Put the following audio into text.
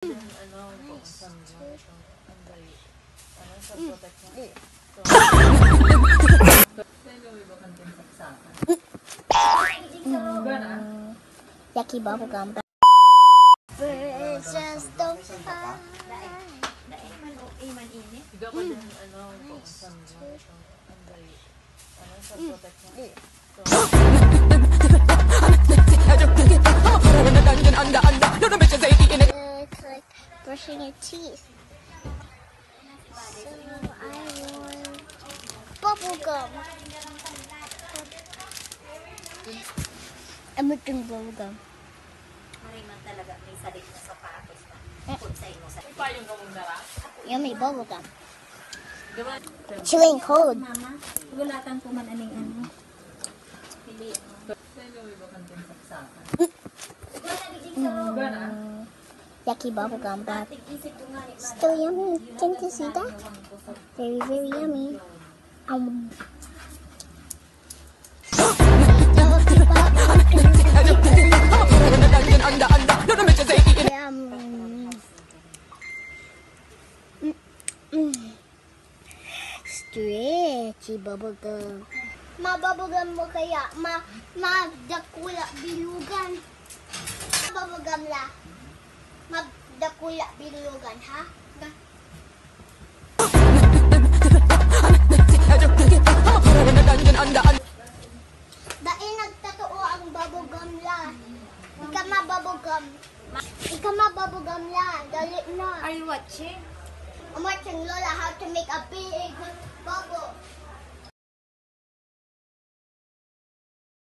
Yaki bubblegum. Birds just don't fly. It's like brushing your teeth. So I want bubblegum. I'm making bubblegum. Talaga may salit na sapatos na. Punsay mo sa Yummy bubblegum. Chilling cold. mama. Gulatan ko man aning ano. Pili. Yaki bubblegum, but still yummy. Can't you see that? Very, very yummy. Stretchy bubblegum. Ma-bubblegum mo kaya? Ma-dakula bilugan. Bubblegum la. Ma-dakula bilugan, ha? Dahil nagtotoo ang bubblegum la. Ika ma-bubblegum. Ika ma-bubblegum la. Dali na. Are you watching? I'm watching Lola how to make a big bubble.